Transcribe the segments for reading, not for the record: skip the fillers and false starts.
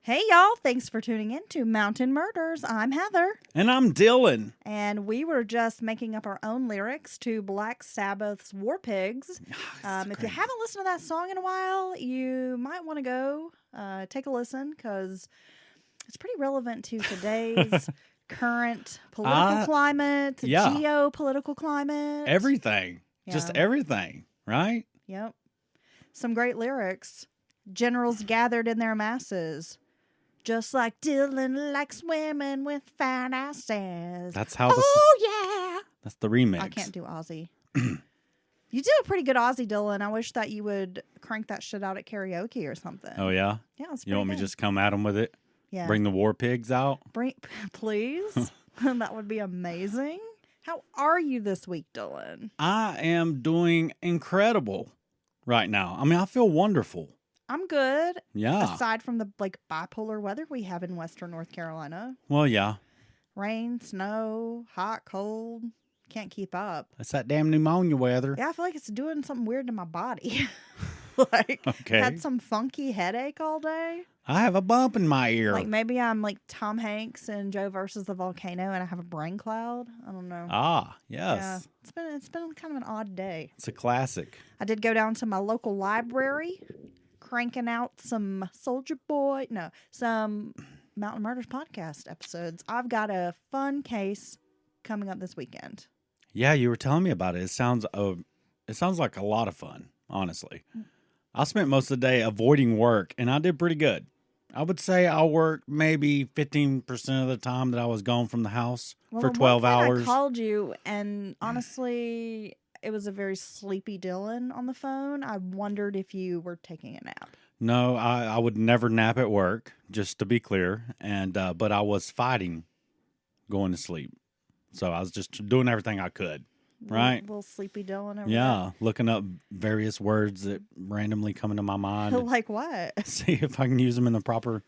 Hey, y'all. Thanks for tuning in to Mountain Murders. I'm Heather. And I'm Dylan. And we were just making up our own lyrics to Black Sabbath's War Pigs. If you haven't listened to that song in a while, you might want to go take a listen because it's pretty relevant to today's current political climate, geopolitical climate. Everything. Just everything, right? Yep. Some great lyrics. Generals gathered in their masses. Just like Dylan likes women with fat asses. That's how yeah. That's the remix. I can't do Aussie. You do a pretty good Aussie, Dylan. I wish that you would crank that shit out at karaoke or something. Oh, yeah? Yeah, it's pretty You want me to just come at them with it? Yeah. Bring the war pigs out? Please. That would be amazing. How are you this week, Dylan? I am doing incredible right now. I mean, I feel wonderful. I'm good. Yeah. Aside from the bipolar weather we have in Western North Carolina. Well, yeah. Rain, snow, hot, cold. Can't keep up. It's that damn pneumonia weather. Yeah, I feel like it's doing something weird to my body. Okay. Had some funky headache all day. I have a bump in my ear. Like maybe I'm like Tom Hanks in Joe versus the Volcano and I have a brain cloud. I don't know. Ah, yes. Yeah. It's been kind of an odd day. It's a classic. I did go down to my local library, cranking out some some Mountain Murders podcast episodes. I've got a fun case coming up this weekend. Yeah, you were telling me about it. It sounds like a lot of fun, honestly. I spent most of the day avoiding work, and I did pretty good. I would say I worked maybe 15% of the time that I was gone from the house for 12 hours. I called you, and honestly, it was a very sleepy Dylan on the phone. I wondered if you were taking a nap. No, I would never nap at work, just to be clear. And but I was fighting going to sleep. So I was just doing everything I could, right? Little sleepy Dylan over there. Looking up various words that randomly come into my mind. Like what? See if I can use them in the proper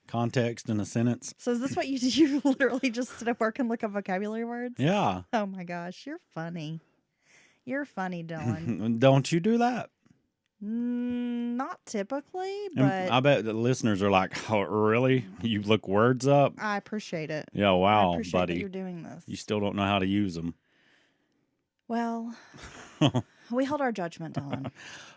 context in a sentence. So is this what you do? You literally just sit at work and look up vocabulary words? Yeah. Oh my gosh, you're funny. You're funny, Dylan. Don't you do that? Not typically, but I bet the listeners are like, "Oh, really? You look words up?" I appreciate it. Yeah, wow, I appreciate buddy. that you're doing this. You still don't know how to use them. Well, we hold our judgment, Dylan.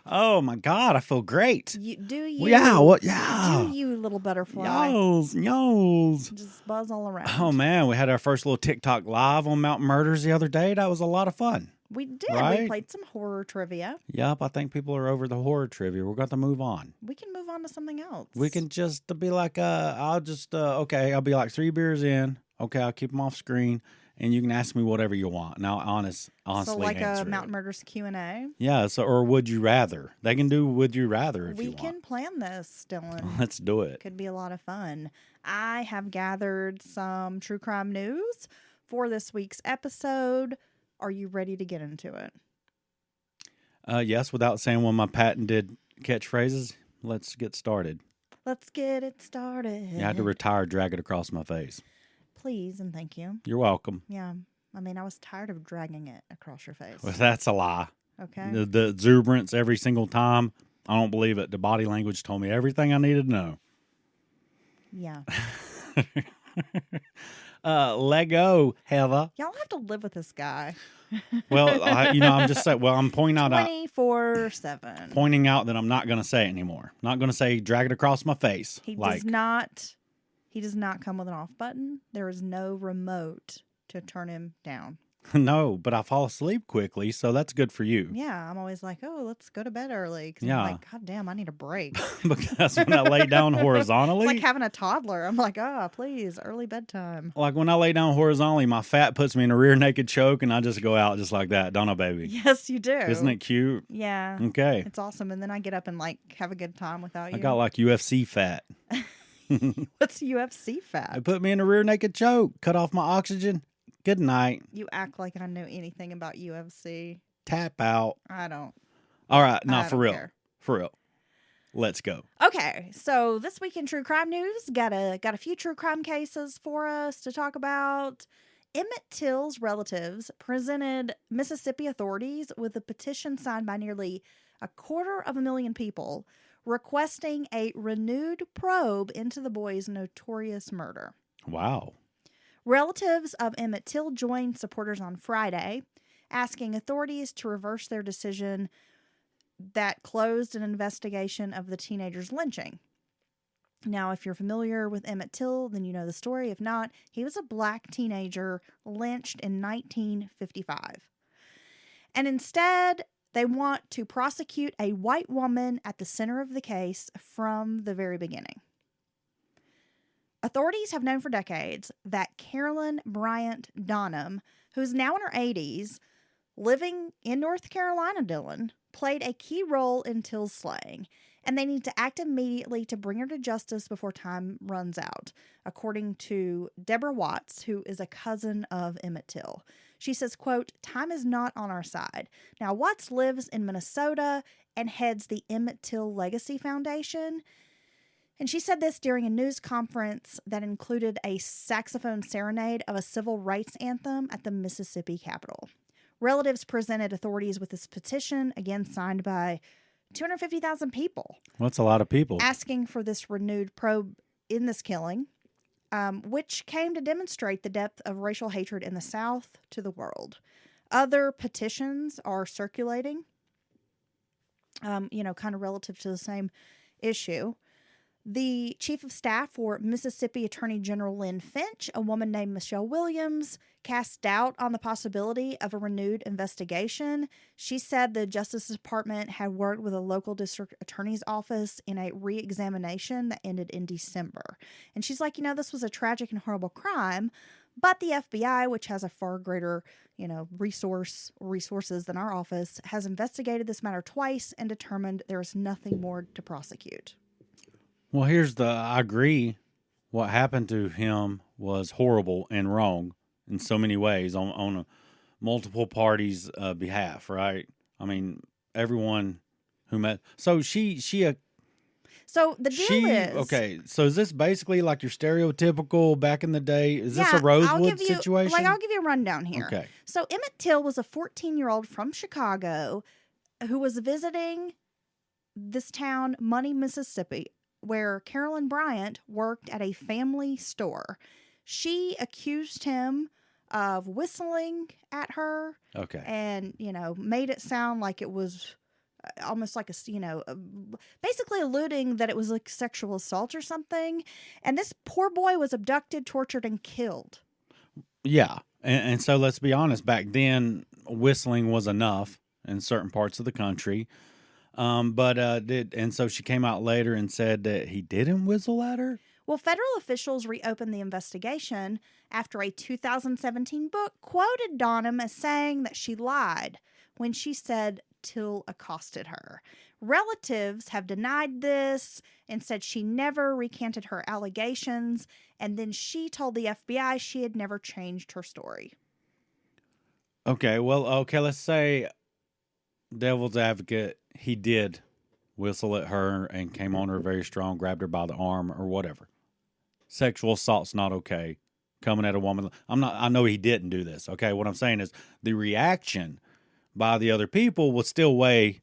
Oh my God, I feel great. Do you? Well, yeah. What? Yeah. Do you, little butterfly? Yols. Just buzz all around. Oh man, we had our first little TikTok live on Mountain Murders the other day. That was a lot of fun. We did. Right? We played some horror trivia. Yep, I think people are over the horror trivia. We're going to move on. We can move on to something else. We can just be like, I'll be like 3 beers in. Okay, I'll keep them off screen, and you can ask me whatever you want. Now, honestly, so like answer a Mountain Murders Q&A. Yeah. So, or would you rather? They can do would you rather if you want. We can plan this, Dylan. Let's do it. Could be a lot of fun. I have gathered some true crime news for this week's episode. Are you ready to get into it? Yes, without saying one of my patented catchphrases, let's get started. Let's get it started. You had to retire, drag it across my face. Please and thank you. You're welcome. Yeah. I mean, I was tired of dragging it across your face. Well, that's a lie. Okay. The exuberance every single time, I don't believe it. The body language told me everything I needed to know. Yeah. Lego, Heather. Y'all have to live with this guy. Well, I'm just saying. Well, I'm pointing out 24/7. Pointing out that I'm not going to say it anymore. I'm not going to say drag it across my face. He does not come with an off button. There is no remote to turn him down. No, but I fall asleep quickly, so that's good for you. Yeah, I'm always like, oh, let's go to bed early. Yeah. I'm like, God damn, I need a break. Because when I lay down horizontally. It's like having a toddler. I'm like, please, early bedtime. Like when I lay down horizontally, my fat puts me in a rear naked choke, and I just go out just like that. Don't I, baby? Yes, you do. Isn't it cute? Yeah. Okay. It's awesome. And then I get up and have a good time without you. I got like UFC fat. What's UFC fat? It put me in a rear naked choke, cut off my oxygen. Good night. You act like I know anything about UFC. Tap out. I don't. All right. No, for real. Care. For real. Let's go. Okay. So this week in true crime news, got a few true crime cases for us to talk about. Emmitt Till's relatives presented Mississippi authorities with a petition signed by nearly 250,000 people requesting a renewed probe into the boy's notorious murder. Wow. Relatives of Emmitt Till joined supporters on Friday, asking authorities to reverse their decision that closed an investigation of the teenager's lynching. Now, if you're familiar with Emmitt Till, then you know the story. If not, he was a black teenager lynched in 1955. And instead, they want to prosecute a white woman at the center of the case from the very beginning. Authorities have known for decades that Carolyn Bryant Donham, who's now in her 80s, living in North Carolina, Dylan, played a key role in Till's slaying, and they need to act immediately to bring her to justice before time runs out, according to Deborah Watts, who is a cousin of Emmitt Till. She says, quote, "Time is not on our side." Now, Watts lives in Minnesota and heads the Emmitt Till Legacy Foundation. And she said this during a news conference that included a saxophone serenade of a civil rights anthem at the Mississippi Capitol. Relatives presented authorities with this petition, again signed by 250,000 people. Well, that's a lot of people. Asking for this renewed probe in this killing, which came to demonstrate the depth of racial hatred in the South to the world. Other petitions are circulating, kind of relative to the same issue. The chief of staff for Mississippi Attorney General Lynn Finch, a woman named Michelle Williams, cast doubt on the possibility of a renewed investigation. She said the Justice Department had worked with a local district attorney's office in a re-examination that ended in December. And she's like, this was a tragic and horrible crime, but the FBI, which has a far greater, resources than our office, has investigated this matter twice and determined there is nothing more to prosecute. Well, I agree. What happened to him was horrible and wrong in so many ways on a multiple parties' behalf, right? I mean, everyone who met. So So the deal is... Okay, so is this basically like your stereotypical back in the day? Is this a Rosewood situation? I'll give you a rundown here. Okay. So Emmitt Till was a 14-year-old from Chicago who was visiting this town, Money, Mississippi, where Carolyn Bryant worked at a family store. She accused him of whistling at her. Okay. And, made it sound like it was almost like basically alluding that it was like sexual assault or something. And this poor boy was abducted, tortured, and killed. Yeah. And so let's be honest, back then, whistling was enough in certain parts of the country. And so she came out later and said that he didn't whistle at her? Well, federal officials reopened the investigation after a 2017 book quoted Donham as saying that she lied when she said Till accosted her. Relatives have denied this and said she never recanted her allegations, and then she told the FBI she had never changed her story. Okay, let's say devil's advocate, he did whistle at her and came on her very strong, grabbed her by the arm or whatever. Sexual assault's not okay. Coming at a woman. I know he didn't do this. Okay. What I'm saying is the reaction by the other people will still weigh,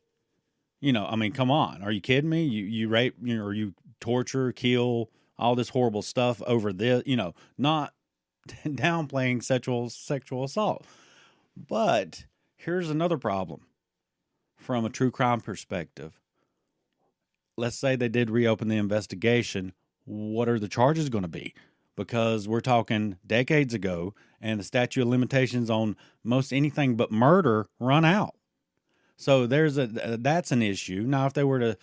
come on. Are you kidding me? You rape, or you torture, kill, all this horrible stuff over this, not downplaying sexual assault. But here's another problem. From a true crime perspective, let's say they did reopen the investigation. What are the charges going to be? Because we're talking decades ago, and the statute of limitations on most anything but murder run out. So that's an issue. Now, if they were to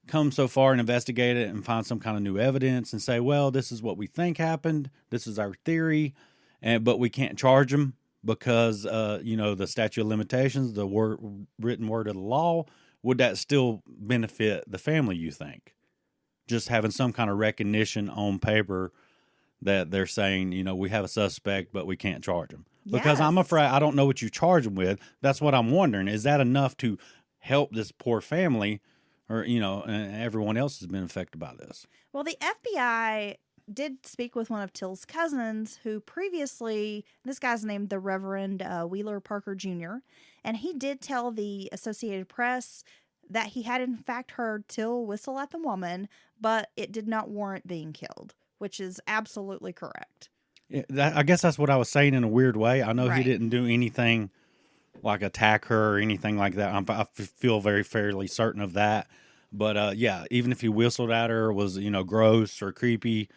come so far and investigate it and find some kind of new evidence and say, well, this is what we think happened, this is our theory, but we can't charge them because, the statute of limitations, the written word of the law, would that still benefit the family, you think? Just having some kind of recognition on paper that they're saying, we have a suspect, but we can't charge him. Because I'm afraid I don't know what you charge them with. That's what I'm wondering. Is that enough to help this poor family or, and everyone else has been affected by this? Well, the FBI did speak with one of Till's cousins who previously, this guy's named the Reverend Wheeler Parker Jr., and he did tell the Associated Press that he had in fact heard Till whistle at the woman, but it did not warrant being killed, which is absolutely correct. Yeah, I guess that's what I was saying in a weird way. I know he Right. didn't do anything like attack her or anything like that. I feel very fairly certain of that. But yeah, even if he whistled at her, was gross or creepy,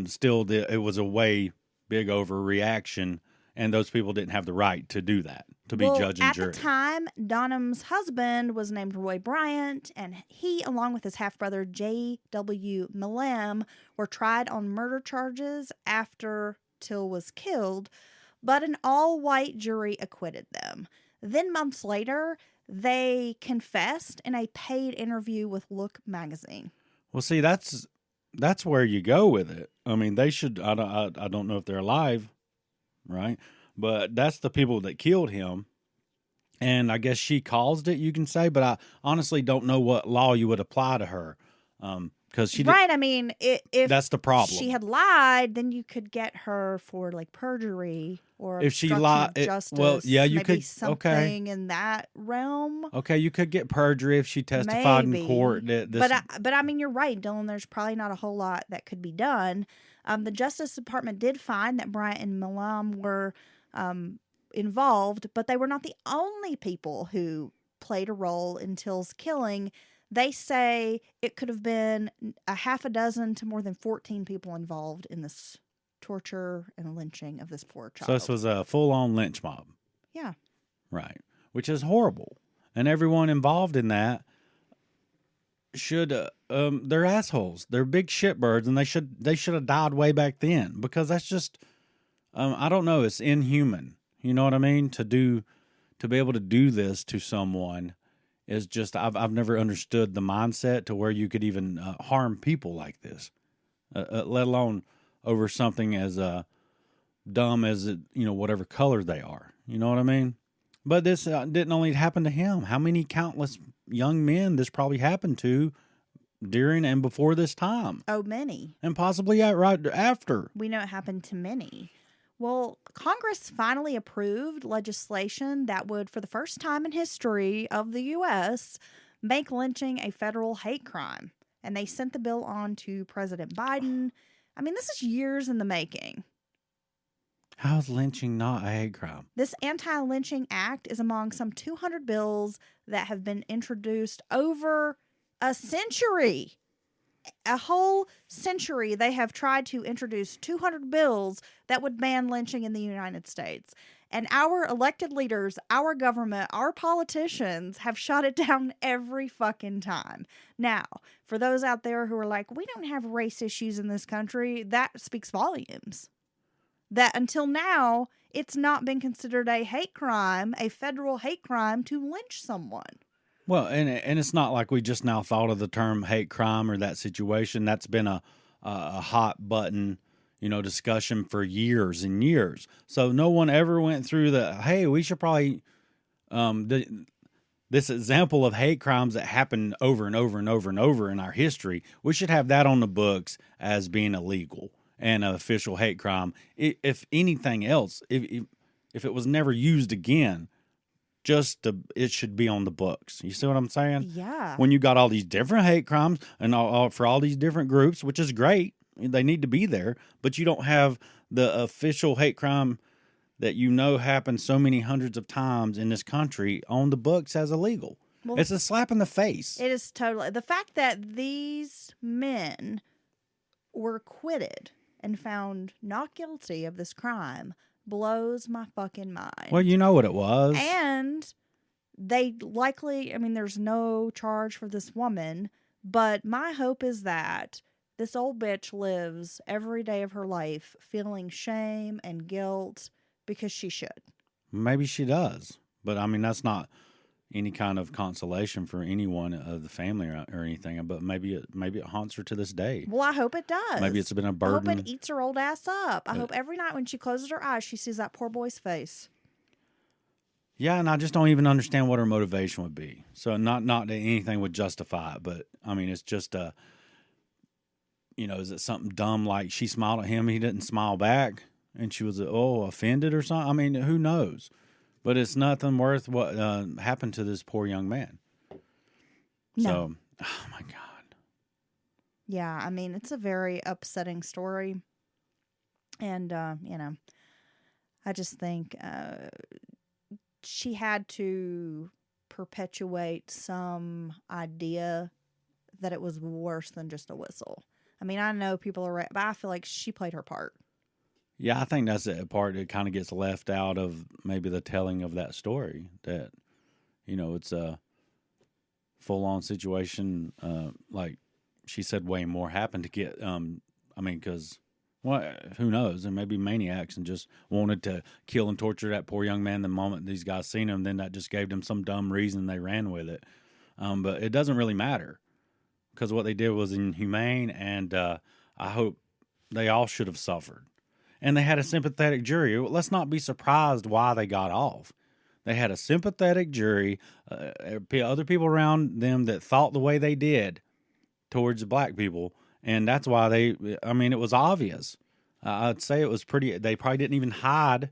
still it was a way big overreaction, and those people didn't have the right to do that, to be judge and jury. At the time, Donham's husband was named Roy Bryant, and he, along with his half-brother J.W. Milam, were tried on murder charges after Till was killed, but an all-white jury acquitted them. Then months later, they confessed in a paid interview with Look magazine. Well, see, that's where you go with it. I mean, they should. I don't know if they're alive, right? But that's the people that killed him, and I guess she caused it. You can say, but I honestly don't know what law you would apply to her, because she right. I mean, if that's the problem. She had lied, then you could get her for like perjury or if she lied. Justice. Well, yeah, you maybe could something in that realm. Okay, you could get perjury if she testified in court. But I mean, you're right, Dylan. There's probably not a whole lot that could be done. The Justice Department did find that Bryant and Milam were involved, but they were not the only people who played a role in Till's killing. They say it could have been a half a dozen to more than 14 people involved in this torture and lynching of this poor child. So this was a full-on lynch mob. Yeah. Right. Which is horrible. And everyone involved in that should they're assholes. They're big shitbirds, and they should have died way back then, because that's just I don't know, it's inhuman. You know what I mean? To be able to do this to someone is just I've never understood the mindset to where you could even harm people like this, let alone over something as dumb as whatever color they are. You know what I mean? But this didn't only happen to him. How many countless young men this probably happened to during and before this time? Oh, many. And possibly right after. We know it happened to many. Well, Congress finally approved legislation that would, for the first time in history of the U.S., make lynching a federal hate crime. And they sent the bill on to President Biden. I mean, this is years in the making. How is lynching not a hate crime? This anti-lynching act is among some 200 bills that have been introduced over a century. A whole century, they have tried to introduce 200 bills that would ban lynching in the United States. And our elected leaders, our government, our politicians have shot it down every fucking time. Now, for those out there who are like, we don't have race issues in this country, that speaks volumes. That until now, it's not been considered a hate crime, a federal hate crime, to lynch someone. Well, and it's not like we just now thought of the term hate crime or that situation. That's been a hot button, discussion for years and years. So no one ever went through hey, we should probably, this example of hate crimes that happen over and over and over and over in our history, we should have that on the books as being illegal and an official hate crime. If anything else, if it was never used again, it should be on the books. You see what I'm saying? Yeah. When you got all these different hate crimes and all for all these different groups, which is great, they need to be there, but you don't have the official hate crime that happened so many hundreds of times in this country on the books as illegal. Well, it's a slap in the face. It is totally. The fact that these men were acquitted and found not guilty of this crime blows my fucking mind. Well, you know what it was. And they likely, there's no charge for this woman, but my hope is that this old bitch lives every day of her life feeling shame and guilt because she should. Maybe she does. But, that's not any kind of consolation for anyone of the family or anything. But maybe it haunts her to this day. Well, I hope it does. Maybe it's been a burden. I hope it eats her old ass up. I hope every night when she closes her eyes, she sees that poor boy's face. Yeah, and I just don't even understand what her motivation would be. So not that anything would justify it, but it's just is it something dumb like she smiled at him and he didn't smile back and she was offended or something? Who knows? But it's nothing worth what happened to this poor young man. No. So, oh my God. Yeah, I mean, it's a very upsetting story. And, I just think she had to perpetuate some idea that it was worse than just a whistle. I mean, I know people are right, but I feel like she played her part. Yeah, I think that's the part that kind of gets left out of maybe the telling of that story. That, it's a full on situation. Like she said, way more happened to get. Because, well, who knows? There may be maniacs and just wanted to kill and torture that poor young man the moment these guys seen him. Then that just gave them some dumb reason they ran with it. But it doesn't really matter because what they did was inhumane, and I hope they all should have suffered. And they had a sympathetic jury. Let's not be surprised why they got off. They had a sympathetic jury, other people around them that thought the way they did towards the black people. And that's why it was obvious. I'd say it was they probably didn't even hide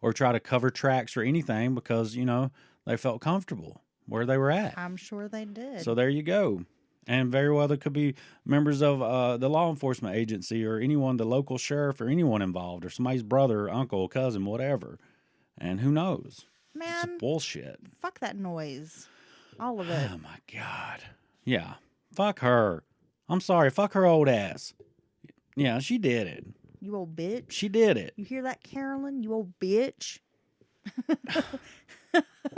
or try to cover tracks or anything because, they felt comfortable where they were at. I'm sure they did. So there you go. And very well, there could be members of the law enforcement agency or anyone, the local sheriff or anyone involved, or somebody's brother, uncle, cousin, whatever. And who knows? Man, it's bullshit. Fuck that noise. All of it. Oh, my God. Yeah. Fuck her. I'm sorry. Fuck her old ass. Yeah, she did it. You old bitch. She did it. You hear that, Carolyn? You old bitch.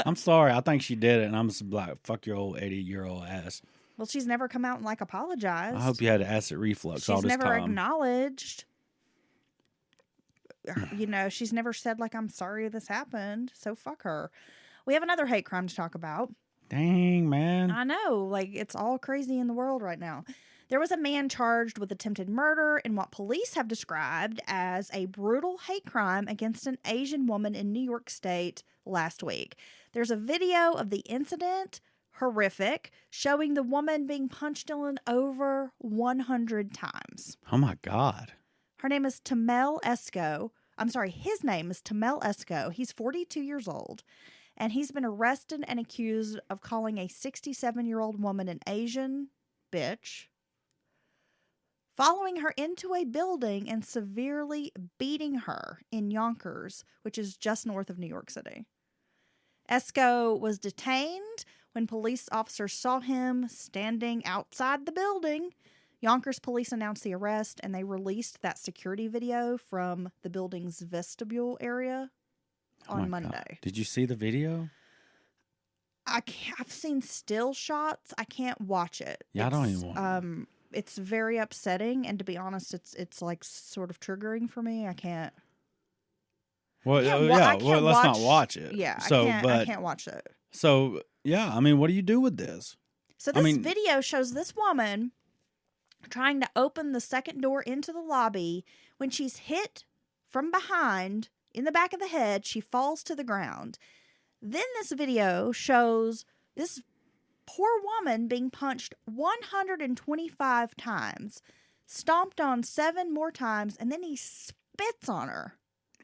I'm sorry. I think she did it. And I'm just like, fuck your old 80-year-old ass. Well, she's never come out and apologized. I hope you had acid reflux all this time. She's never acknowledged. She's never said I'm sorry this happened. So fuck her. We have another hate crime to talk about. Dang, man. I know. It's all crazy in the world right now. There was a man charged with attempted murder in what police have described as a brutal hate crime against an Asian woman in New York State last week. There's a video of the incident, horrific, showing the woman being punched in over 100 times. Oh, my God. Her name is Tamel Esco. I'm sorry, his name is Tamel Esco. He's 42 years old, and he's been arrested and accused of calling a 67-year-old woman an Asian bitch, following her into a building and severely beating her in Yonkers, which is just north of New York City. Esco was detained when police officers saw him standing outside the building. Yonkers police announced the arrest, and they released that security video from the building's vestibule area on Monday. God. Did you see the video? I've seen still shots. I can't watch it. Yeah, I don't even want it's very upsetting, and to be honest, it's sort of triggering for me. I can't. Well, let's not watch it. Yeah, I can't watch it. So, yeah, what do you do with this? So this video shows this woman trying to open the second door into the lobby. When she's hit from behind in the back of the head, she falls to the ground. Then this video shows this poor woman being punched 125 times, stomped on 7 more times, and then he spits on her.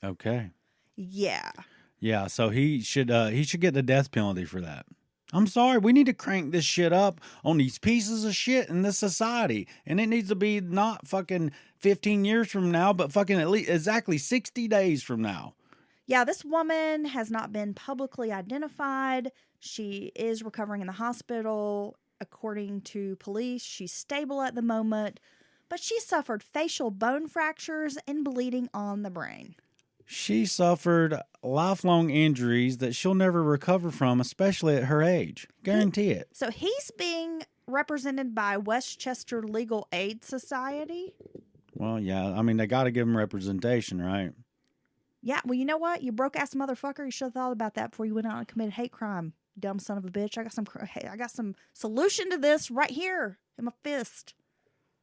Okay. Yeah. Yeah, so he should get the death penalty for that. I'm sorry, we need to crank this shit up on these pieces of shit in this society. And it needs to be not fucking 15 years from now, but fucking at least exactly 60 days from now. Yeah, this woman has not been publicly identified. She is recovering in the hospital. According to police, she's stable at the moment, but she suffered facial bone fractures and bleeding on the brain. She suffered lifelong injuries that she'll never recover from, especially at her age. Guarantee it. So he's being represented by Westchester Legal Aid Society. Well, yeah. they got to give him representation, right? Yeah. Well, you know what? You broke-ass motherfucker. You should have thought about that before you went out and committed hate crime. Dumb son of a bitch. I got some solution to this right here in my fist.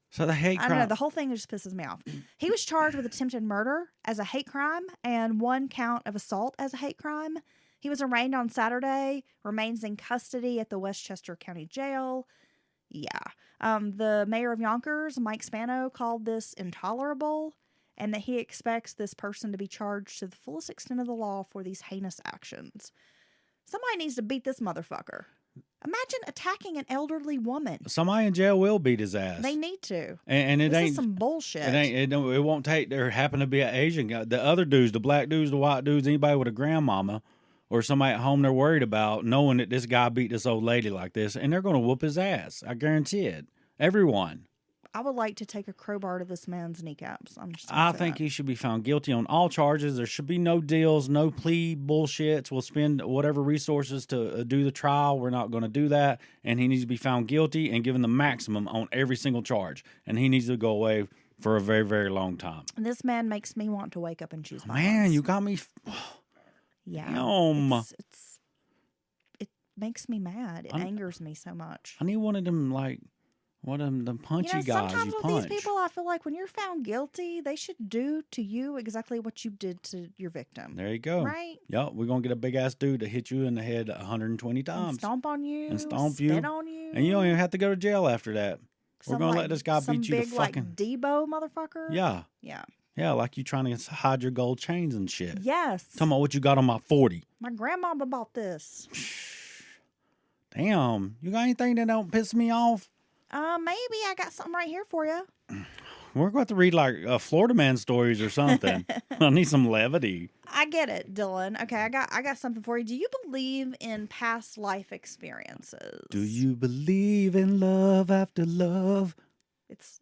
So the hate crime. I don't know. The whole thing just pisses me off. He was charged with attempted murder as a hate crime and 1 count of assault as a hate crime. He was arraigned on Saturday, remains in custody at the Westchester County Jail. Yeah. The mayor of Yonkers, Mike Spano, called this intolerable and that he expects this person to be charged to the fullest extent of the law for these heinous actions. Somebody needs to beat this motherfucker. Imagine attacking an elderly woman. Somebody in jail will beat his ass. They need to. And it This ain't is some bullshit. It won't take. There happen to be an Asian guy. The other dudes, the black dudes, the white dudes, anybody with a grandmama or somebody at home they're worried about, knowing that this guy beat this old lady like this, and they're going to whoop his ass. I guarantee it. Everyone. I would like to take a crowbar to this man's kneecaps. I think he should be found guilty on all charges. There should be no deals, no plea bullshits. We'll spend whatever resources to do the trial. We're not going to do that. And he needs to be found guilty and given the maximum on every single charge. And he needs to go away for a very, very long time. This man makes me want to wake up and choose violence. Man, you got me. Yeah. It makes me mad. It angers me so much. I need one of them, like, one of them punchy guys sometimes you with punch. these people, I feel like when you're found guilty, they should do to you exactly what you did to your victim. There you go. Right? Yep, we're going to get a big-ass dude to hit you in the head 120 times. And stomp on you. And stomp spit on you. And you don't even have to go to jail after that. We're going to let this guy beat you to fucking... like Debo motherfucker? Yeah. Yeah. Yeah, like you trying to hide your gold chains and shit. Yes. Talking about what you got on my 40. My grandmama bought this. Damn. You got anything that don't piss me off? Maybe I got something right here for you. We're going to read like Florida man stories or something. I need some levity. I get it, Dylan. Okay, I got something for you. Do you believe in past life experiences? Do you believe in love after love? It's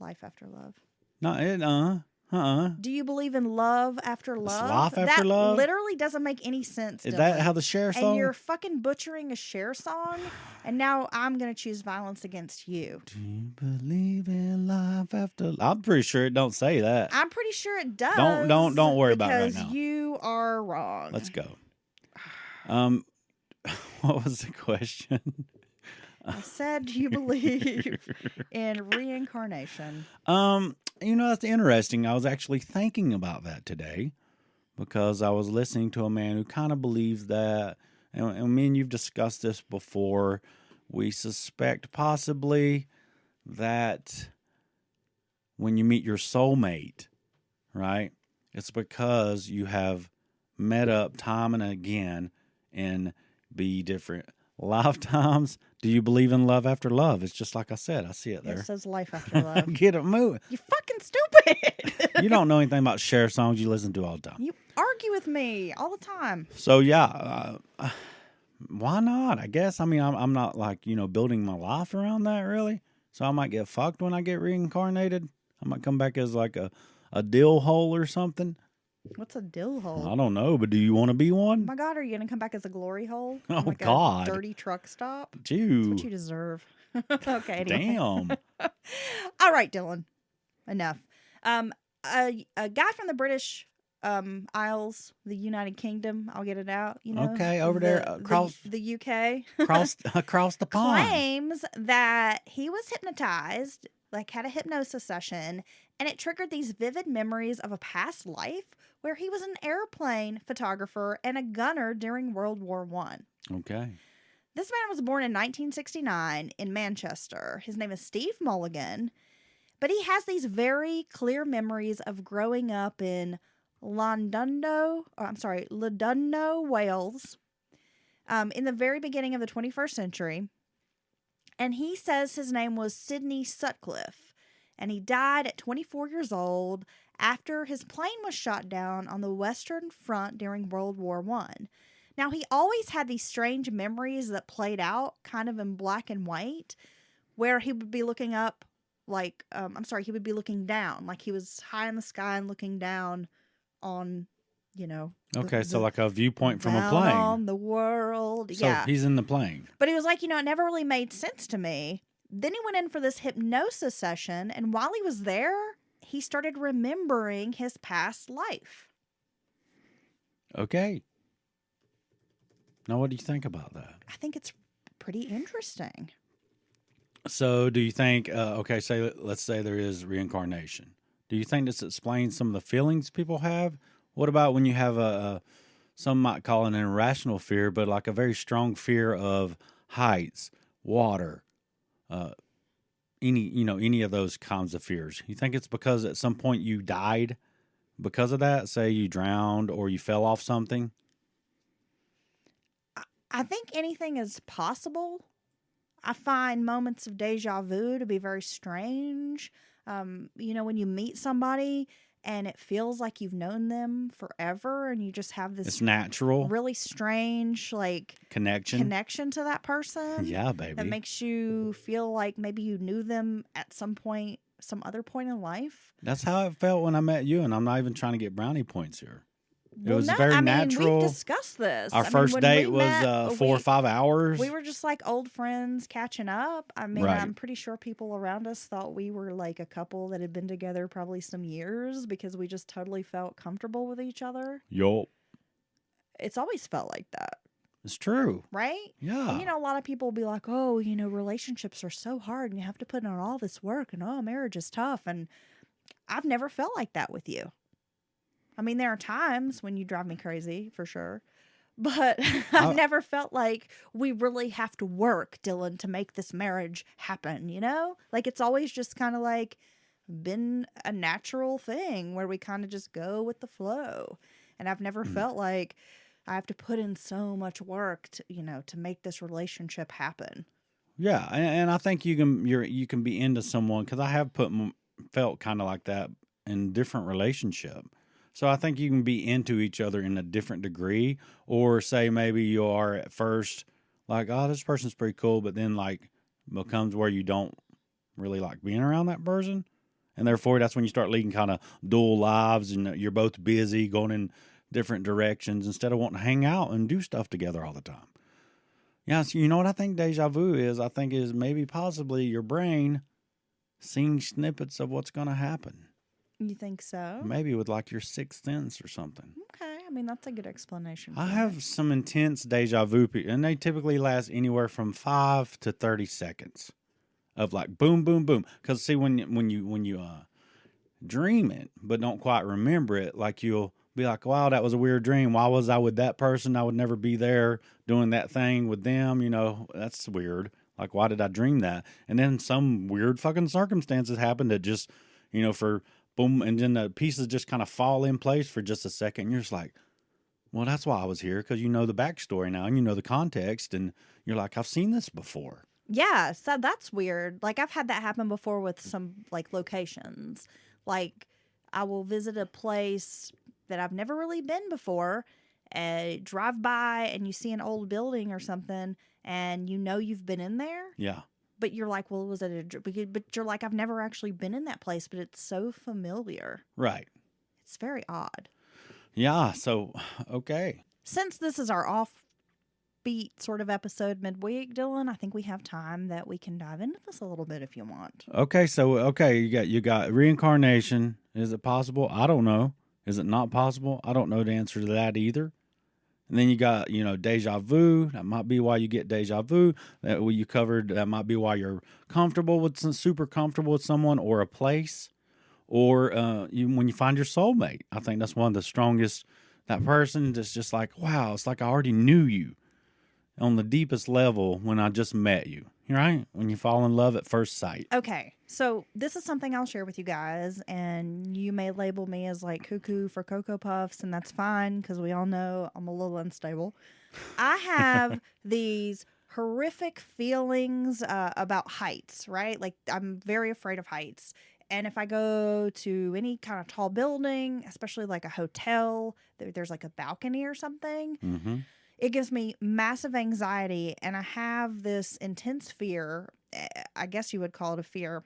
life after love. No, Do you believe in love after love? Life after love? That literally doesn't make any sense. Is Dylan. that how the Cher song? And you're fucking butchering a Cher song, and now I'm gonna choose violence against you. Do you believe in life after love? I'm pretty sure it don't say that. I'm pretty sure it does. Don't worry about it right now. Because you are wrong. Let's go. What was the question? I said, do you believe in reincarnation? That's interesting. I was actually thinking about that today because I was listening to a man who kind of believes that, and me and you've discussed this before. We suspect possibly that when you meet your soulmate, right, it's because you have met up time and again in be different lifetimes. Do you believe in love after love? It's just like I said. I see it there. It says life after love. Get it moving. You fucking stupid. You don't know anything about Cher songs you listen to all the time. You argue with me all the time. So, yeah, why not? I guess. I mean, I'm not like, building my life around that really. So I might get fucked when I get reincarnated. I might come back as like a dill hole or something. What's a dill hole? I don't know, but do you want to be one? Oh my God, are you going to come back as a glory hole? Oh, like God. A dirty truck stop? Ew. That's what you deserve. Okay, anyway. Damn. All right, Dylan. Enough. A guy from the British Isles, the United Kingdom, I'll get it out. Okay, over there across the UK, across the pond, claims that he was hypnotized, like had a hypnosis session, and it triggered these vivid memories of a past life where he was an airplane photographer and a gunner during World War I. Okay. This man was born in 1969 in Manchester. His name is Steve Mulligan, but he has these very clear memories of growing up in Llandudno, Wales, in the very beginning of the 21st century. And he says his name was Sidney Sutcliffe, and he died at 24 years old after his plane was shot down on the Western Front during World War I. Now, he always had these strange memories that played out kind of in black and white, where he would be looking up, like, he would be looking down, like he was high in the sky and looking down on, Okay, so like a viewpoint from a plane. On the world, so yeah. He's in the plane. But he was like, it never really made sense to me. Then he went in for this hypnosis session, and while he was there, he started remembering his past life. Okay. Now, what do you think about that? I think it's pretty interesting. So, do you think, let's say there is reincarnation. Do you think this explains some of the feelings people have? What about when you have some might call it an irrational fear, but like a very strong fear of heights, water, any of those kinds of fears? You think it's because at some point you died because of that? Say you drowned or you fell off something? I think anything is possible. I find moments of deja vu to be very strange. When you meet somebody and it feels like you've known them forever and you just have It's this natural really strange, connection to that person. Yeah, baby. That makes you feel like maybe you knew them at some other point in life. That's how it felt when I met you, and I'm not even trying to get brownie points here. It was No, very I mean, natural. we've discussed this. Our first when date we was met, 4 or 5 hours. we were just like old friends catching up. I mean, Right. I'm pretty sure people around us thought we were like a couple that had been together probably some years because we just totally felt comfortable with each other. Yup. It's always felt like that, It's true. right? Yeah. And, a lot of people will be like, oh, relationships are so hard and you have to put in all this work and, oh, marriage is tough. And I've never felt like that with you. I mean, there are times when you drive me crazy, for sure. But I've never felt like we really have to work, Dylan, to make this marriage happen, Like, it's always just kind of like been a natural thing where we kind of just go with the flow. And I've never felt like I have to put in so much work to make this relationship happen. Yeah, and I think you can be into someone, because I have felt kind of like that in different relationship. So I think you can be into each other in a different degree, or say maybe you are at first like, oh, this person's pretty cool, but then like becomes where you don't really like being around that person. And therefore that's when you start leading kind of dual lives and you're both busy going in different directions instead of wanting to hang out and do stuff together all the time. Yeah, so you know what I think deja vu is? I think is maybe possibly your brain seeing snippets of what's going to happen. You think so? Maybe with like your sixth sense or something. Okay. I mean, that's a good explanation. I have some intense deja vu, and they typically last anywhere from 5 to 30 seconds of like boom, boom, boom. Because see, when you dream it but don't quite remember it, like you'll be like, wow, that was a weird dream. Why was I with that person? I would never be there doing that thing with them. That's weird. Like, why did I dream that? And then some weird fucking circumstances happen that just, for boom, and then the pieces just kind of fall in place for just a second. And you're just like, well, that's why I was here, because you know the backstory now and you know the context, and you're like, I've seen this before. Yeah, so that's weird. Like, I've had that happen before with some, like, locations. Like, I will visit a place that I've never really been before, drive by, and you see an old building or something, and you've been in there. Yeah. But you're like, well, was it but you're like, I've never actually been in that place, but it's so familiar. Right. It's very odd. Yeah, so, okay. Since this is our offbeat sort of episode midweek, Dylan, I think we have time that we can dive into this a little bit if you want. Okay, so, you got reincarnation. Is it possible? I don't know. Is it not possible? I don't know the answer to that either. And then you got, deja vu. That might be why you get deja vu. That you covered. That might be why you're super comfortable with someone or a place, or when you find your soulmate. I think that's one of the strongest. That person that's just like, wow, it's like I already knew you on the deepest level when I just met you. Right? When you fall in love at first sight. Okay, so this is something I'll share with you guys, and you may label me as like cuckoo for Cocoa Puffs, and that's fine because we all know I'm a little unstable. I have these horrific feelings about heights, right? Like, I'm very afraid of heights. And if I go to any kind of tall building, especially like a hotel, there's like a balcony or something. Mm-hmm. It gives me massive anxiety, and I have this intense fear. I guess you would call it a fear.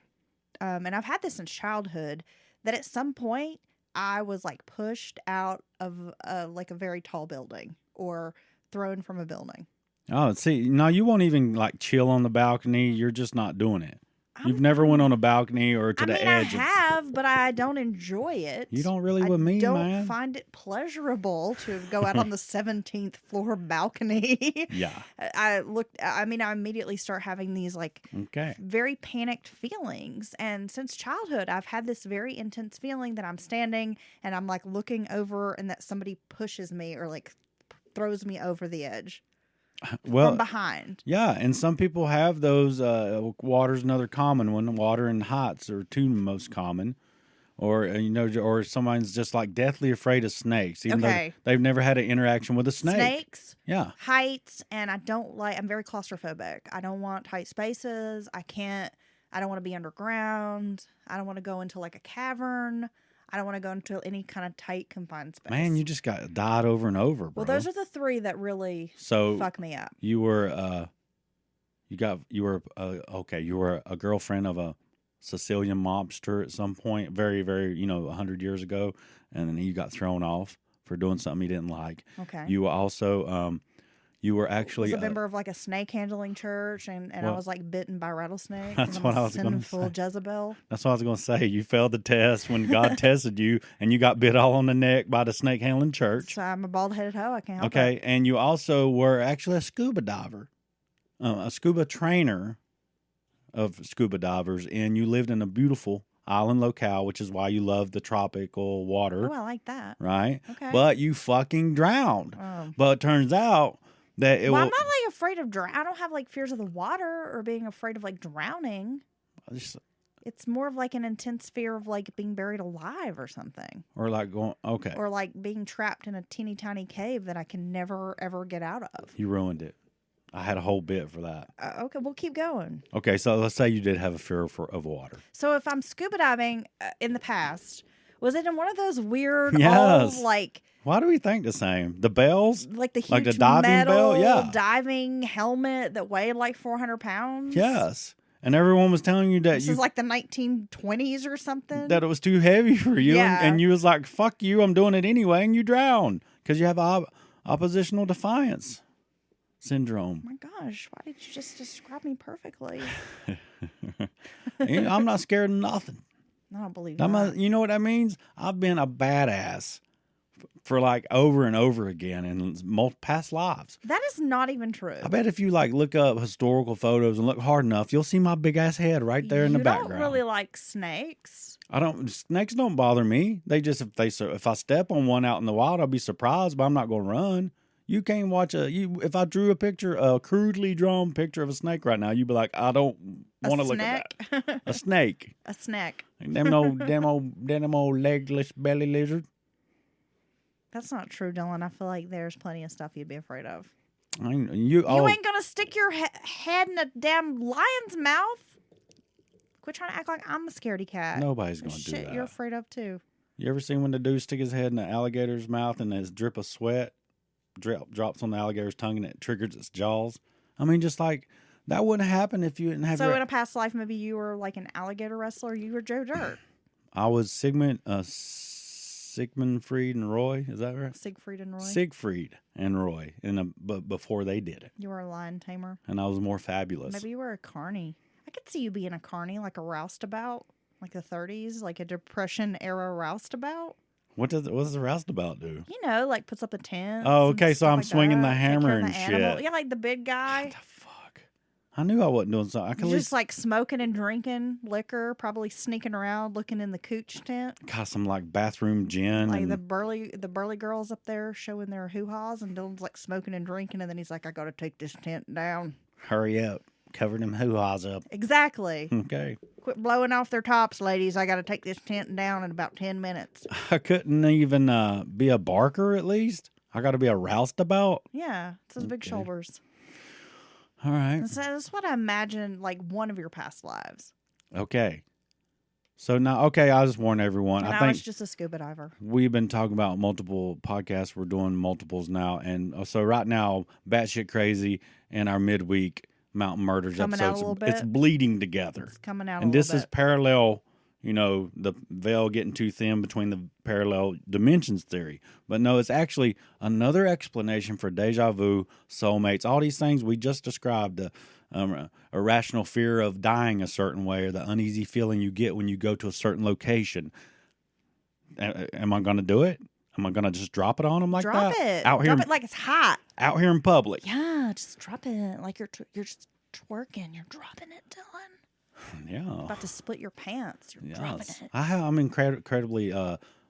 And I've had this since childhood, that at some point I was like pushed out of like a very tall building or thrown from a building. Oh, see, no, you won't even like chill on the balcony. You're just not doing it. You've never went on a balcony or to the edge. I have, but I don't enjoy it. You don't really with me, man. I don't find it pleasurable to go out on the 17th floor balcony. Yeah. I immediately start having these like very panicked feelings. And since childhood, I've had this very intense feeling that I'm standing and I'm like looking over and that somebody pushes me or like throws me over the edge. From behind. Yeah, and some people have those. Water's another common one. Water and heights are two most common. or or someone's just like deathly afraid of snakes, even though they've never had an interaction with a snake. Snakes, yeah, heights, and I'm very claustrophobic. I don't want tight spaces. I don't want to be underground. I don't want to go into like a cavern. I don't want to go into any kind of tight confined space. Man, you just got died over and over, bro. Well, those are the three that really fuck me up. You were you were a girlfriend of a Sicilian mobster at some point, very, very, 100 years ago, and then you got thrown off for doing something you didn't like. Okay. You were also, you were actually a member of like a snake handling church, and I was like bitten by rattlesnakes. That's what I was going to say. Jezebel. That's what I was going to say. You failed the test when God tested you, and you got bit all on the neck by the snake handling church. So I'm a bald-headed hoe. I can't help it. Okay, and you also were actually a scuba diver, a scuba trainer of scuba divers, and you lived in a beautiful island locale, which is why you love the tropical water. Oh, I like that. Right? Okay. But you fucking drowned. Oh. But it turns out that I'm not like afraid of I don't have like fears of the water or being afraid of like drowning. It's more of like an intense fear of like being buried alive or something. Or like going, okay. Or like being trapped in a teeny tiny cave that I can never ever get out of. You ruined it. I had a whole bit for that. Okay, we'll keep going. Okay, so let's say you did have a fear of water. So if I'm scuba diving in the past, was it in one of those weird, yes. like... Why do we think the same? The bells? Like the huge like the diving metal bell? Yeah. diving helmet that weighed like 400 pounds? Yes. And everyone was telling you that this is like the 1920s or something? That it was too heavy for you. Yeah. And you was like, fuck you, I'm doing it anyway. And you drowned because you have oppositional defiance syndrome. Oh my gosh, why did you just describe me perfectly? I'm not scared of nothing. I don't believe that. You know what that means? I've been a badass for like over and over again in past lives. That is not even true. I bet if you like look up historical photos and look hard enough, you'll see my big ass head right there in the background. You don't really like snakes. Snakes don't bother me. They just, if I step on one out in the wild, I'll be surprised, but I'm not going to run. You can't watch if I drew a crudely drawn picture of a snake right now, you'd be like, I don't want to look at that. A snake. A snake. Them old legless belly lizard. That's not true, Dylan. I feel like there's plenty of stuff you'd be afraid of. You ain't gonna stick your head in a damn lion's mouth. Quit trying to act like I'm a scaredy cat. Nobody's gonna do that. Shit, you're afraid of too. You ever seen when the dude stick his head in the alligator's mouth and his drip of sweat drops on the alligator's tongue and it triggers its jaws? I mean, just like that wouldn't happen if you didn't have. So in a past life, maybe you were like an alligator wrestler. You were Joe Dirt. I was Sigmund Fried and Roy. Is that right? Siegfried and Roy. Siegfried and Roy. But before they did it, you were a lion tamer. And I was more fabulous. Maybe you were a carny. I could see you being a carny, like a roustabout, like the 30s, like a Depression era roustabout. What does the roustabout do? You know, like puts up a tent. Oh, okay. So I'm swinging the hammer and shit. Yeah, like the big guy. What the fuck? I knew I wasn't doing something. Just like smoking and drinking liquor, probably sneaking around, looking in the cooch tent. Got some like bathroom gin. Like the burly girls up there showing their hoo-haws, and Dylan's like smoking and drinking, and then he's like, I gotta take this tent down. Hurry up. Cover them hoo-haws up. Exactly. Okay. Quit blowing off their tops, ladies. I gotta take this tent down in about 10 minutes. I couldn't even be a barker at least. I gotta be a roustabout. Yeah. It's those big shoulders. All right. That's what I imagine, like one of your past lives. Okay. So now, I'll just warn everyone. And I think I was just a scuba diver. We've been talking about multiple podcasts. We're doing multiples now. And so right now, Batshit Crazy and our midweek Mountain Murders episodes, it's bleeding together. It's coming out and a little bit. And this is parallel, the veil getting too thin between the parallel dimensions theory. But no, it's actually another explanation for deja vu, soulmates, all these things we just described, the irrational fear of dying a certain way or the uneasy feeling you get when you go to a certain location. Am I going to do it? Am I going to just drop it on them like that? Drop it. Drop it like it's hot. Out here in public. Yeah, just drop it. Like you're just twerking. You're dropping it, Dylan. Yeah. About to split your pants. You're dropping it. I'm incredibly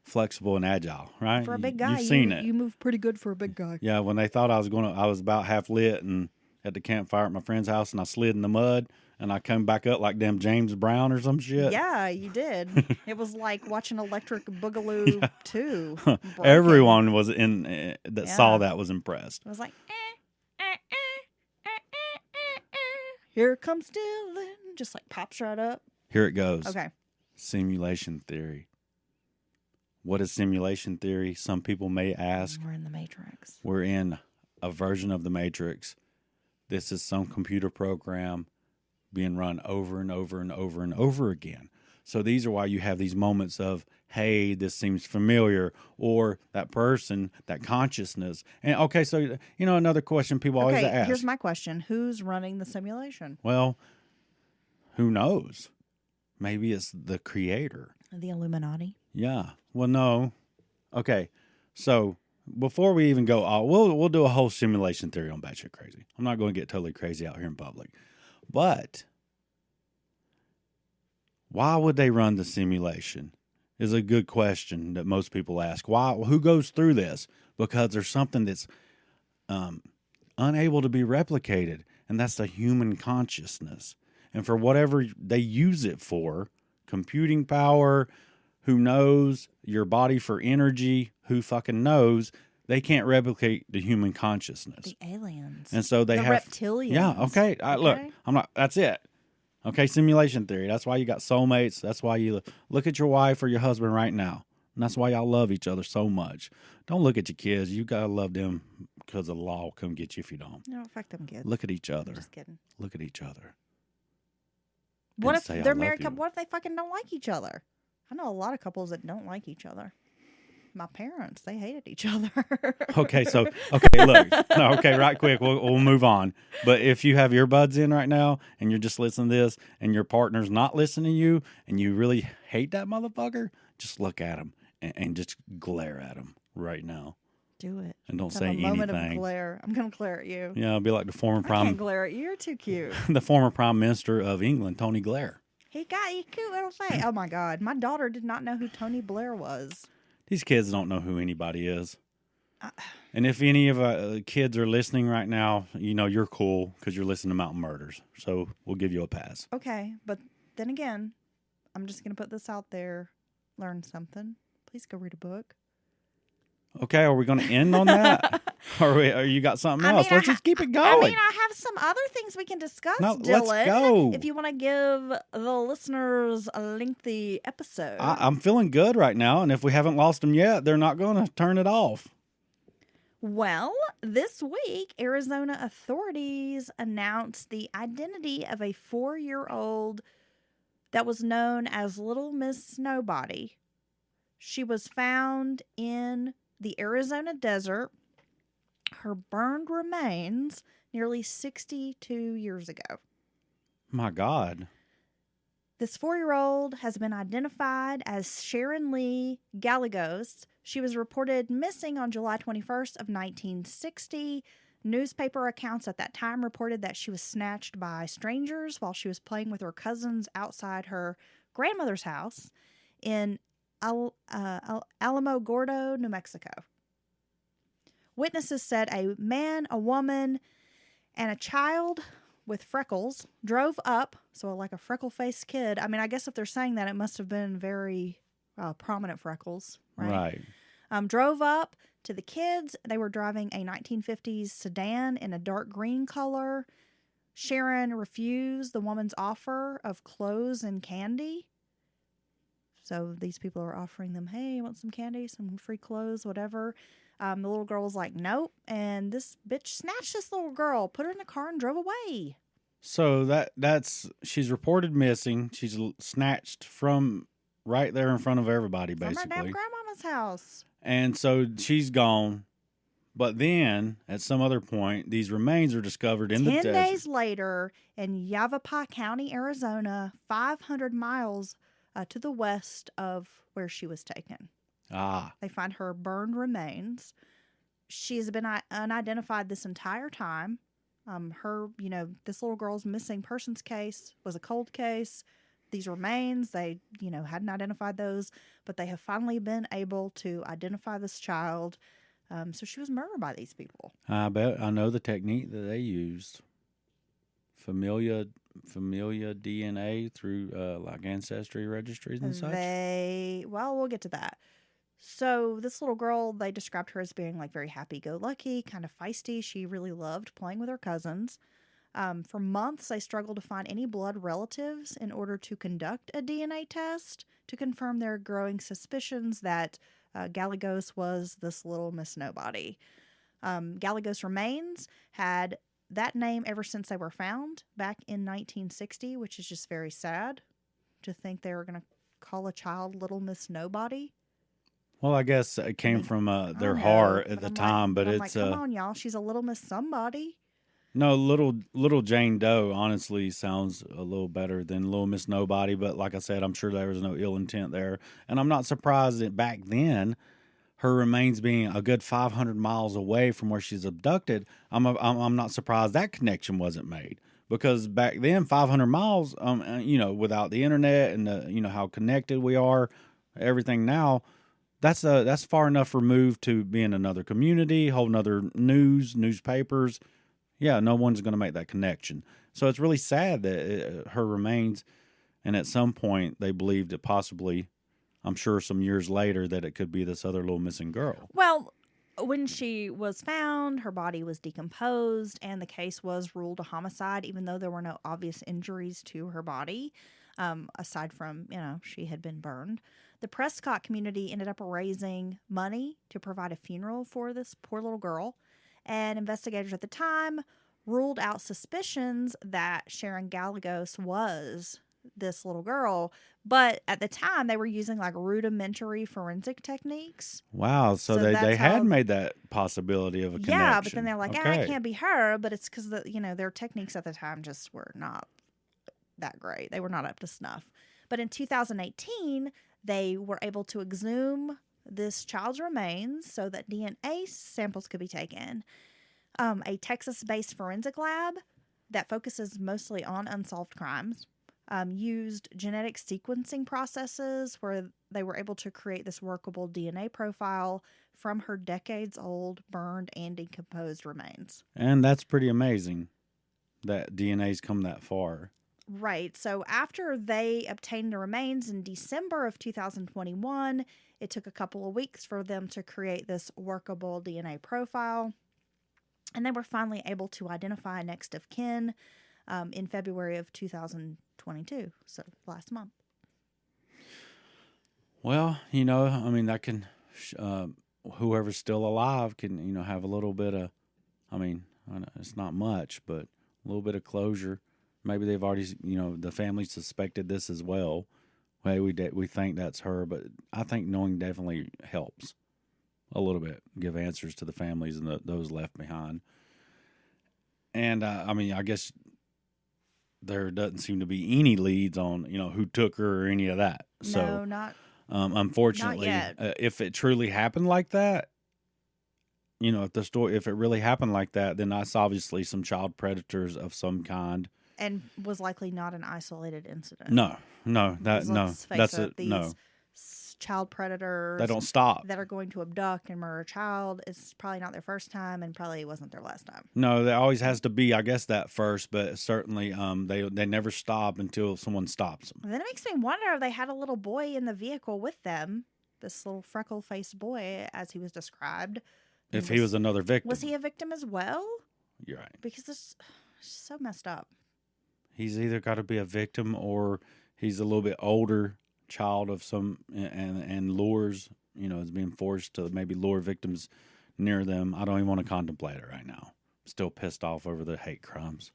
flexible and agile, right? For a big guy. You've seen it. You move pretty good for a big guy. Yeah, when they thought I was about half lit and at the campfire at my friend's house and I slid in the mud and I come back up like damn James Brown or some shit. Yeah, you did. It was like watching Electric Boogaloo 2. Everyone was in that saw Yeah. that was impressed. It was like, here comes Dylan. Just like pops right up. Here it goes. Okay. Simulation theory. What is simulation theory? Some people may ask. We're in the Matrix. We're in a version of the Matrix. This is some computer program being run over and over and over and over again. So these are why you have these moments of, hey, this seems familiar, or that person, that consciousness. And okay, so, another question people always ask. Here's my question. Who's running the simulation? Well, who knows? Maybe it's the creator. The Illuminati? Yeah. Well, no. Okay. So before we even go, we'll do a whole simulation theory on batshit crazy. I'm not going to get totally crazy out here in public. But why would they run the simulation is a good question that most people ask. Why? Who goes through this? Because there's something that's unable to be replicated, and that's the human consciousness. And for whatever they use it for, computing power, who knows, your body for energy, who fucking knows, they can't replicate the human consciousness. The aliens. And so they the have reptilians. Yeah, okay. Look, I'm not that's it. Okay, simulation theory. That's why you got soulmates. That's why you look at your wife or your husband right now. And that's why y'all love each other so much. Don't look at your kids. You got to love them because the law will come get you if you don't. No, fuck them kids. Look at each other. Just kidding. Look at each other. What and if say, they're "I love married you." couple? What if they fucking don't like each other? I know a lot of couples that don't like each other. My parents, they hated each other. Okay, look. No, okay, right quick. We'll move on. But if you have earbuds in right now and you're just listening to this and your partner's not listening to you and you really hate that motherfucker, just look at him and just glare at him right now. Do it. And don't Let's say have a moment anything. of glare. I'm going to glare at you. Yeah, I'll be like the former I can't glare at you. You're too cute. the former Prime Minister of England, Tony Blair. He got you cute little face. Oh, my God. My daughter did not know who Tony Blair was. These kids don't know who anybody is. And if any of our kids are listening right now, you're cool because you're listening to Mountain Murders. So we'll give you a pass. Okay, but then again, I'm just going to put this out there. Learn something. Please go read a book. Okay, are we going to end on that? or you got something else? Let's just keep it going. I have some other things we can discuss, No, Dylan. let's go. If you want to give the listeners a lengthy episode. I'm feeling good right now, and if we haven't lost them yet, they're not going to turn it off. Well, this week, Arizona authorities announced the identity of a 4-year-old that was known as Little Miss Nobody. She was found in the Arizona desert. Her burned remains nearly 62 years ago. My God. This 4-year-old has been identified as Sharon Lee Gallegos. She was reported missing on July 21st of 1960. Newspaper accounts at that time reported that she was snatched by strangers while she was playing with her cousins outside her grandmother's house in Alamo Gordo, New Mexico. Witnesses said a man, a woman, and a child with freckles drove up, so like a freckle-faced kid. I mean, I guess if they're saying that, it must have been very prominent freckles, right? Drove up to the kids. They were driving a 1950s sedan in a dark green color. Sharon refused the woman's offer of clothes and candy. So these people are offering them, hey, you want some candy, some free clothes, whatever. The little girl was like, nope. And this bitch snatched this little girl, put her in the car, and drove away. So that's she's reported missing. She's snatched from right there in front of everybody, basically. From her damn grandmama's house. And so she's gone. But then, at some other point, these remains are discovered in the desert. 10 days later, in Yavapai County, Arizona, 500 miles to the west of where she was taken. They find her burned remains. She's been unidentified this entire time. This little girl's missing persons case was a cold case. These remains, they, hadn't identified those, but they have finally been able to identify this child. So she was murdered by these people. I bet I know the technique that they used. familia DNA through like ancestry registries and such? We'll get to that. So this little girl, they described her as being like very happy-go-lucky, kind of feisty. She really loved playing with her cousins. For months, they struggled to find any blood relatives in order to conduct a DNA test to confirm their growing suspicions that Gallegos was this little Miss Nobody. Gallegos remains had that name ever since they were found back in 1960, which is just very sad to think they were going to call a child Little Miss Nobody. Well, I guess it came from their I know, heart at the I'm time, but I'm it's like, come on, y'all, she's a Little Miss Somebody. no, little Jane Doe honestly sounds a little better than Little Miss Nobody, but like I said, I'm sure there was no ill intent there, and I'm not surprised that back then, her remains being a good 500 miles away from where she's abducted, I'm not surprised that connection wasn't made, because back then 500 miles, without the internet and how connected we are, everything now. That's far enough removed to be in another community, whole another newspapers. Yeah, no one's going to make that connection. So it's really sad that her remains, and at some point they believed it possibly, I'm sure some years later, that it could be this other little missing girl. Well, when she was found, her body was decomposed, and the case was ruled a homicide, even though there were no obvious injuries to her body, aside from, she had been burned. The Prescott community ended up raising money to provide a funeral for this poor little girl, and investigators at the time ruled out suspicions that Sharon Gallegos was this little girl, but at the time they were using like rudimentary forensic techniques. Wow, so they had made that possibility of a connection. Yeah, but then they're like, okay. It can't be her, but it's because their techniques at the time just were not that great. They were not up to snuff. But in 2018, they were able to exhume this child's remains so that DNA samples could be taken. A Texas-based forensic lab that focuses mostly on unsolved crimes used genetic sequencing processes where they were able to create this workable DNA profile from her decades-old burned and decomposed remains. And that's pretty amazing that DNA's come that far. Right. So after they obtained the remains in December of 2021, it took a couple of weeks for them to create this workable DNA profile. And they were finally able to identify next of kin in February of 2022, so last month. Well, that can, whoever's still alive can, have a little bit of, it's not much, but a little bit of closure. Maybe they've already, the family suspected this as well. Hey, we think that's her, but I think knowing definitely helps a little bit, give answers to the families and those left behind. And, I guess there doesn't seem to be any leads on, who took her or any of that. No, not unfortunately, not yet. If it truly happened like that, if it really happened like that, then that's obviously some child predators of some kind. And was likely not an isolated incident. That's it. These child predators, they don't stop. That are going to abduct and murder a child. It's probably not their first time, and probably wasn't their last time. No, there always has to be, I guess, that first, but certainly, they never stop until someone stops them. And then it makes me wonder if they had a little boy in the vehicle with them. This little freckle-faced boy, as he was described. If he was another victim, was he a victim as well? You're right. Because it's so messed up. He's either got to be a victim or he's a little bit older child of some and lures, is being forced to maybe lure victims near them. I don't even want to contemplate it right now. I'm still pissed off over the hate crimes.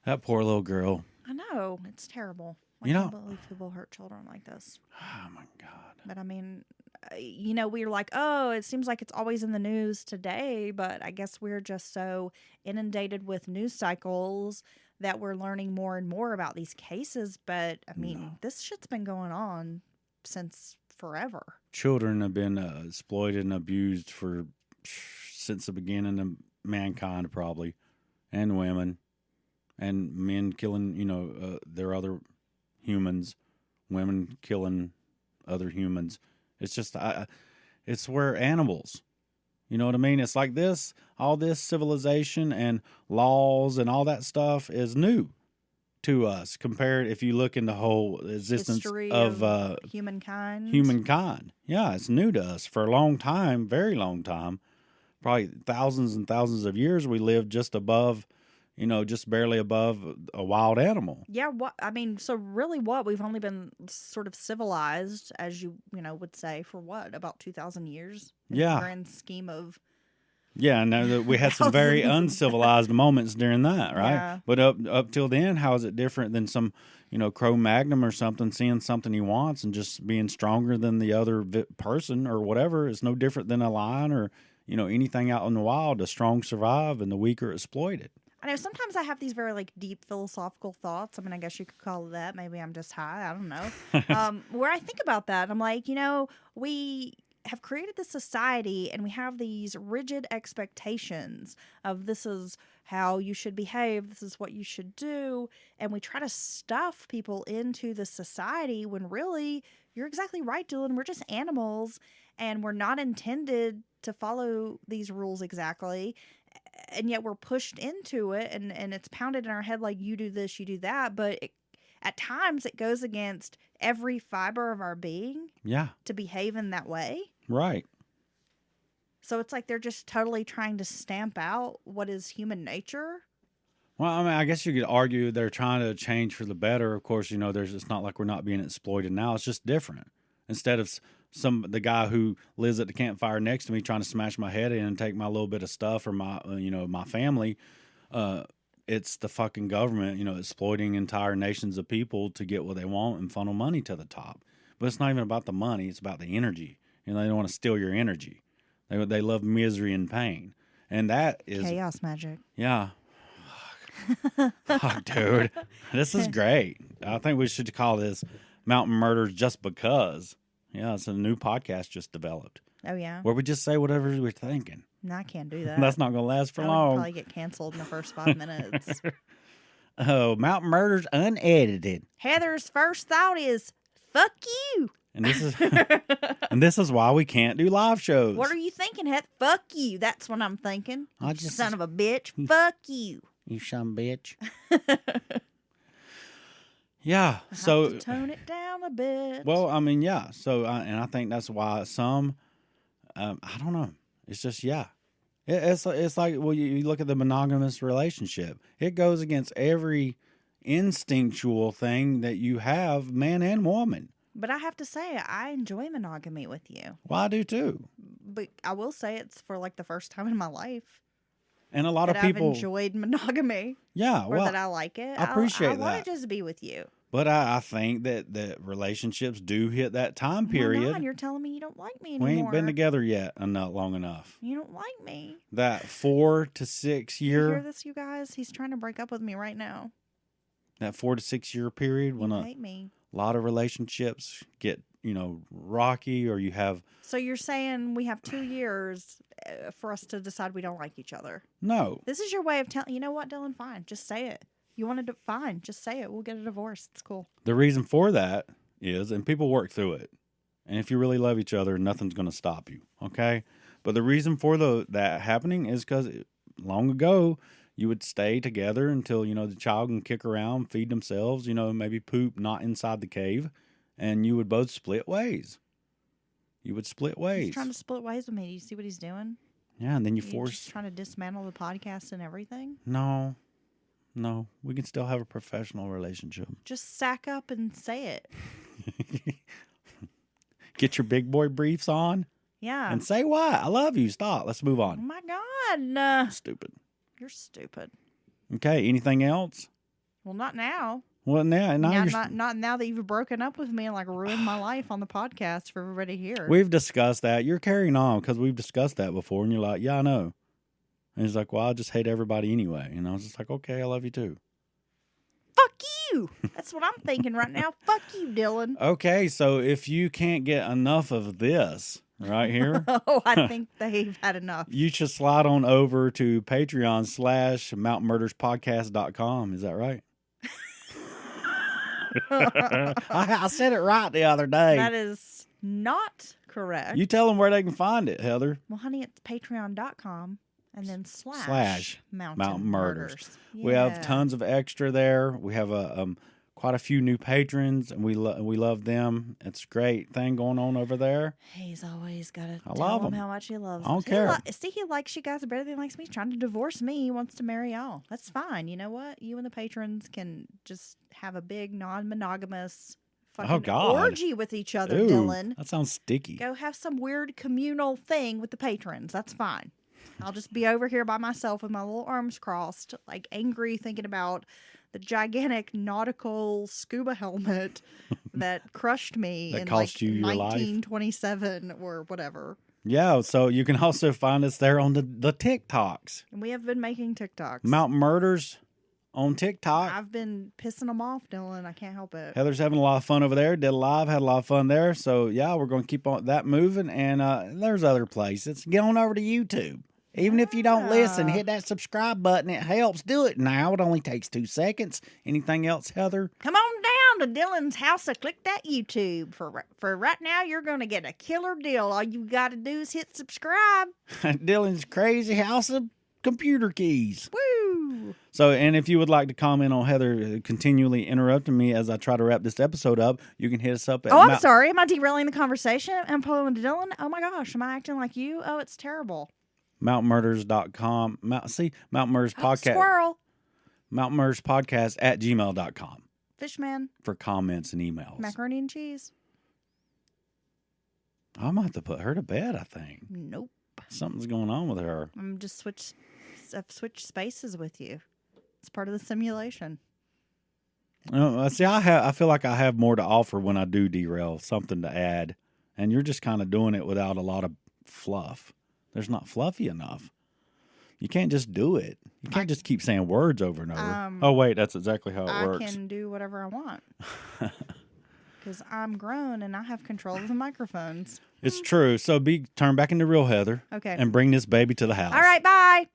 That poor little girl. I know. It's terrible. I can't believe people hurt children like this. Oh, my God. But, we're like, oh, it seems like it's always in the news today, but I guess we're just so inundated with news cycles that we're learning more and more about these cases. But, this shit's been going on since forever. Children have been exploited and abused since the beginning of mankind, probably, and women, and men killing, their other humans, women killing other humans. It's just, it's where animals, You know what I mean? It's like this, all this civilization and laws and all that stuff is new to us compared if you look in the whole existence History of humankind. humankind. Yeah, it's new to us for a long time, very long time. Probably thousands and thousands of years we lived just above, just barely above a wild animal. Yeah, so really we've only been sort of civilized, as you would say, for what, about 2,000 years? In Yeah. the grand scheme of... Yeah, I know that we had some very uncivilized moments during that, right? Yeah. But up till then, how is it different than some, Cro-Magnon or something, seeing something he wants and just being stronger than the other person or whatever? It's no different than a lion or, anything out in the wild. The strong survive and the weak are exploited. I know sometimes I have these very deep philosophical thoughts. I mean, I guess you could call it that. Maybe I'm just high. I don't know. Where I think about that, I'm like, we have created this society and we have these rigid expectations of this is how you should behave, this is what you should do, and we try to stuff people into the society when really, you're exactly right, Dylan, we're just animals and we're not intended to follow these rules exactly, and yet we're pushed into it and it's pounded in our head like you do this, you do that, but at times it goes against every fiber of our being to behave in that way. Right. So it's like they're just totally trying to stamp out what is human nature. Well, I mean, I guess you could argue they're trying to change for the better. Of course, it's not like we're not being exploited now. It's just different. Instead of the guy who lives at the campfire next to me trying to smash my head in and take my little bit of stuff or my, my family, it's the fucking government, exploiting entire nations of people to get what they want and funnel money to the top. But it's not even about the money. It's about the energy. They don't want to steal your energy. They love misery and pain. And that is... chaos magic. Yeah. Fuck, dude. This is great. I think we should call this Mountain Murders Just Because. Yeah, it's a new podcast just developed. Oh, yeah? Where we just say whatever we're thinking. No, I can't do that. That's not going to last for long. I'll probably get canceled in the first 5 minutes. Oh, Mountain Murders Unedited. Heather's first thought is, fuck you. And this is why we can't do live shows. What are you thinking, Heath? Fuck you. That's what I'm thinking. Son of a bitch. Fuck you. You son bitch. Yeah. So have to tone it down a bit. Well, I mean, yeah. So, and I think that's why some, I don't know. It's just, yeah. It's like, well, you look at the monogamous relationship. It goes against every instinctual thing that you have, man and woman. But I have to say, I enjoy monogamy with you. Well, I do too. But I will say it's for the first time in my life. And a lot of people I've enjoyed monogamy. Yeah, or that I like it. I appreciate that. I want to just be with you. But I think that relationships do hit that time period. Hold on, you're telling me you don't like me anymore. We ain't been together yet not long enough. You don't like me. That 4 to 6 year. You hear this, you guys? He's trying to break up with me right now. That 4 to 6 year period when hate me. A lot of relationships get, rocky, or you have... So you're saying we have 2 years for us to decide we don't like each other? No. This is your way of telling... You know what, Dylan? Fine. Just say it. You wanted to... Fine. Just say it. We'll get a divorce. It's cool. The reason for that is, and people work through it, and if you really love each other, nothing's going to stop you, okay? But the reason for that happening is because long ago... You would stay together until, the child can kick around, feed themselves, maybe poop not inside the cave, and you would both split ways. You would split ways. He's trying to split ways with me. Do you see what he's doing? Yeah, and then you just trying to dismantle the podcast and everything? No. We can still have a professional relationship. Just sack up and say it. Get your big boy briefs on. Yeah. And say why. I love you. Stop. Let's move on. Oh, my God. Stupid. You're stupid. Okay, anything else? Well, not now. Well, now not now that you've broken up with me and ruined my life on the podcast for everybody here. We've discussed that. You're carrying on because we've discussed that before, and you're like, yeah, I know. And he's like, well, I just hate everybody anyway. And I was just like, okay, I love you too. Fuck you. That's what I'm thinking right now. Fuck you, Dylan. Okay, so if you can't get enough of this right here. Oh, I think they've had enough. You should slide on over to Patreon/MountainMurdersPodcast.com. Is that right? I said it right the other day. That is not Correct. You tell them where they can find it, Heather. Well, honey, it's patreon.com and then Slash Mountain Murders. Yeah. We have tons of extra there. We have quite a few new patrons, and we love them. It's a great thing going on over there. He's always got to tell love him him. how much he loves I don't them. care. He likes you guys better than he likes me. He's trying to divorce me. He wants to marry y'all. That's fine. You know what? You and the patrons can just have a big non-monogamous fucking orgy with each other, Ooh, Dylan. That sounds sticky. Go have some weird communal thing with the patrons. That's fine. I'll just be over here by myself with my little arms crossed, like angry, thinking about the gigantic nautical scuba helmet that crushed me That in cost like you your life. 1927 or whatever. Yeah, so you can also find us there on the TikToks. And we have been making TikToks. Mountain Murders on TikTok. I've been pissing them off, Dylan. I can't help it. Heather's having a lot of fun over there. Did a live, had a lot of fun there. So, yeah, we're going to keep on that moving. And there's other places. Get on over to YouTube. Even if you don't listen, hit that subscribe button. It helps. Do it now. It only takes 2 seconds. Anything else, Heather? Come on down to Dylan's house and click that YouTube. For right now, you're going to get a killer deal. All you got to do is hit subscribe. Dylan's Crazy House of Computer Keys. Woo! So, and if you would like to comment on Heather continually interrupting me as I try to wrap this episode up, you can hit us up at... I'm sorry. Am I derailing the conversation? I'm pulling to Dylan. Oh, my gosh. Am I acting like you? Oh, it's terrible. MountainMurders.com. Mountain Murders Podcast. Squirrel. Mountain Murders Podcast at gmail.com. Fishman. For comments and emails. Macaroni and cheese. I'm going to have to put her to bed, I think. Nope. Something's going on with her. I'm just I've switched spaces with you. It's part of the simulation. See, I feel like I have more to offer when I do derail, something to add. And you're just kind of doing it without a lot of fluff. There's not fluffy enough. You can't just do it. You can't just keep saying words over and over. Oh, wait, that's exactly how it works. I can do whatever I want. Because I'm grown and I have control of the microphones. It's true. So turn back into real Heather. Okay. And bring this baby to the house. All right, bye.